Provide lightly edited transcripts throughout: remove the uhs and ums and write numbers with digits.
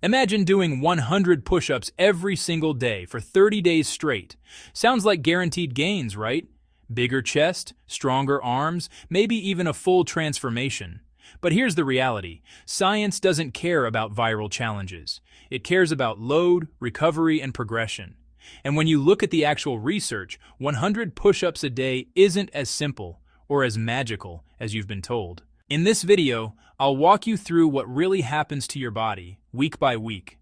Imagine doing 100 push-ups every single day for 30 days straight. Sounds like guaranteed gains, right? Bigger chest, stronger arms, maybe even a full transformation. But here's the reality. Science doesn't care about viral challenges. It cares about load, recovery, and progression. And when you look at the actual research, 100 push-ups a day isn't as simple or as magical as you've been told. In this video, I'll walk you through what really happens to your body, week by week.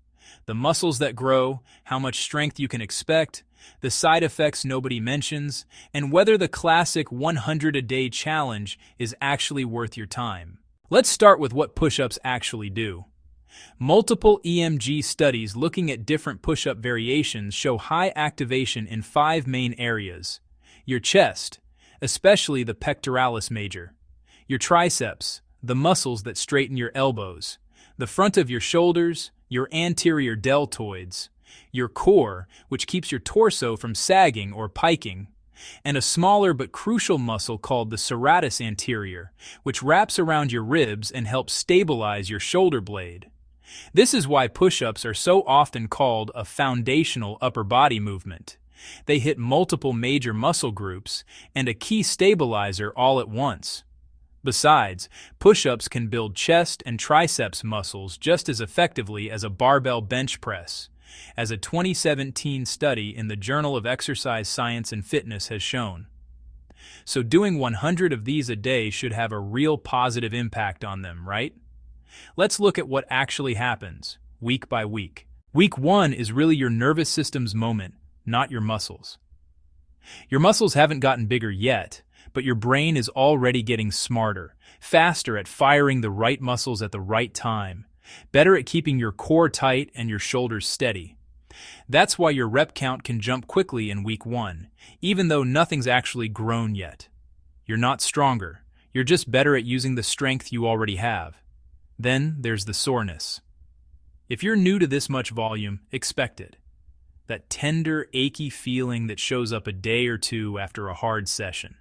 The muscles that grow, how much strength you can expect, the side effects nobody mentions, and whether the classic 100-a-day challenge is actually worth your time. Let's start with what push-ups actually do. Multiple EMG studies looking at different push-up variations show high activation in 5 main areas. Your chest, especially the pectoralis major. Your triceps, the muscles that straighten your elbows. The front of your shoulders, your anterior deltoids. Your core, which keeps your torso from sagging or piking. And a smaller but crucial muscle called the serratus anterior, which wraps around your ribs and helps stabilize your shoulder blade. This is why push-ups are so often called a foundational upper body movement. They hit multiple major muscle groups and a key stabilizer all at once. Besides, push-ups can build chest and triceps muscles just as effectively as a barbell bench press, as a 2017 study in the Journal of Exercise Science and Fitness has shown. So doing 100 of these a day should have a real positive impact on them, right? Let's look at what actually happens, week by week. Week 1 is really your nervous system's moment, not your muscles. Your muscles haven't gotten bigger yet, but your brain is already getting smarter, faster at firing the right muscles at the right time, better at keeping your core tight and your shoulders steady. That's why your rep count can jump quickly in week 1, even though nothing's actually grown yet. You're not stronger, you're just better at using the strength you already have. Then there's the soreness. If you're new to this much volume, expect it. That tender, achy feeling that shows up a day or two after a hard session.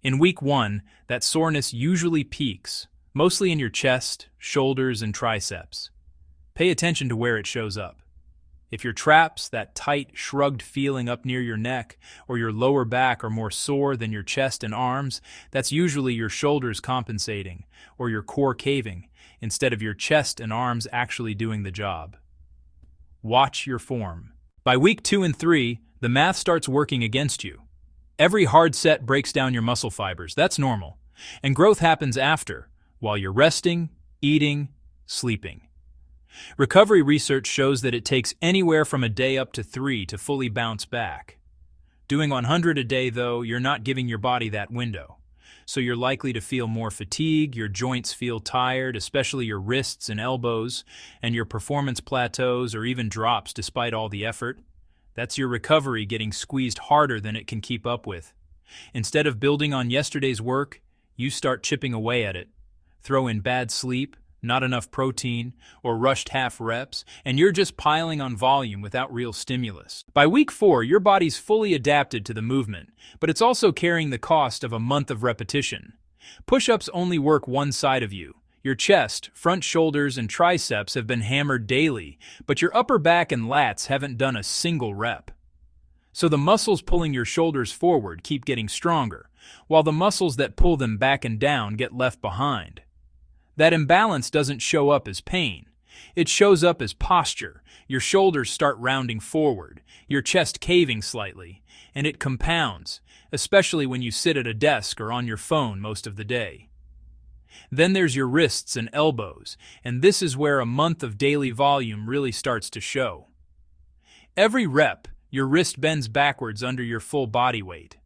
In week 1, that soreness usually peaks, mostly in your chest, shoulders, and triceps. Pay attention to where it shows up. If your traps, that tight, shrugged feeling up near your neck, or your lower back are more sore than your chest and arms, that's usually your shoulders compensating, or your core caving, instead of your chest and arms actually doing the job. Watch your form. By week 2 and 3, the math starts working against you. Every hard set breaks down your muscle fibers, that's normal. And growth happens after, while you're resting, eating, sleeping. Recovery research shows that it takes anywhere from a day up to 3 to fully bounce back. Doing 100 a day, though, you're not giving your body that window. So you're likely to feel more fatigue, your joints feel tired, especially your wrists and elbows, and your performance plateaus or even drops despite all the effort. That's your recovery getting squeezed harder than it can keep up with. Instead of building on yesterday's work, you start chipping away at it. Throw in bad sleep, not enough protein, or rushed half reps, and you're just piling on volume without real stimulus. By week 4, your body's fully adapted to the movement, but it's also carrying the cost of a month of repetition. Push-ups only work one side of you. Your chest, front shoulders, and triceps have been hammered daily, but your upper back and lats haven't done a single rep. So the muscles pulling your shoulders forward keep getting stronger, while the muscles that pull them back and down get left behind. That imbalance doesn't show up as pain. It shows up as posture. Your shoulders start rounding forward, your chest caving slightly, and it compounds, especially when you sit at a desk or on your phone most of the day. Then there's your wrists and elbows, and this is where a month of daily volume really starts to show. Every rep, your wrist bends backwards under your full body weight.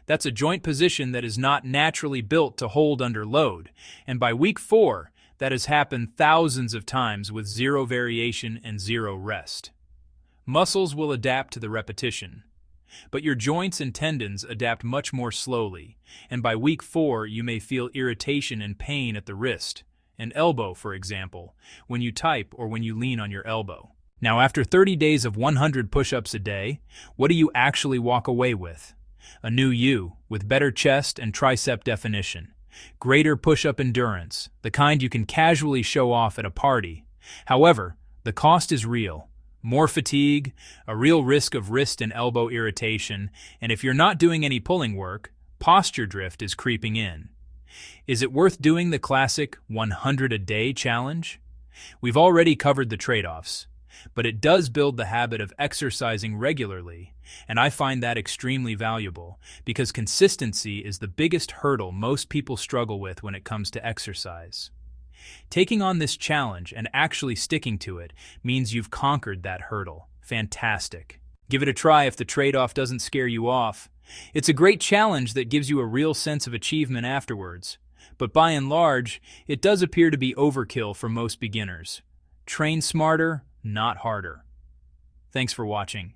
That's a joint position that is not naturally built to hold under load, and by week 4, that has happened thousands of times with 0 variation and 0 rest. Muscles will adapt to the repetition, but your joints and tendons adapt much more slowly, and by week 4 you may feel irritation and pain at the wrist, and elbow for example, when you type or when you lean on your elbow. Now after 30 days of 100 push-ups a day, what do you actually walk away with? A new you, with better chest and tricep definition, greater push-up endurance, the kind you can casually show off at a party. However, The cost is real. More fatigue, a real risk of wrist and elbow irritation, and if you're not doing any pulling work, posture drift is creeping in. Is it worth doing the classic 100 a day challenge? We've already covered the trade-offs, but it does build the habit of exercising regularly, and I find that extremely valuable because consistency is the biggest hurdle most people struggle with when it comes to exercise. Taking on this challenge and actually sticking to it means you've conquered that hurdle. Fantastic. Give it a try if the trade-off doesn't scare you off. It's a great challenge that gives you a real sense of achievement afterwards. But by and large, it does appear to be overkill for most beginners. Train smarter, not harder. Thanks for watching.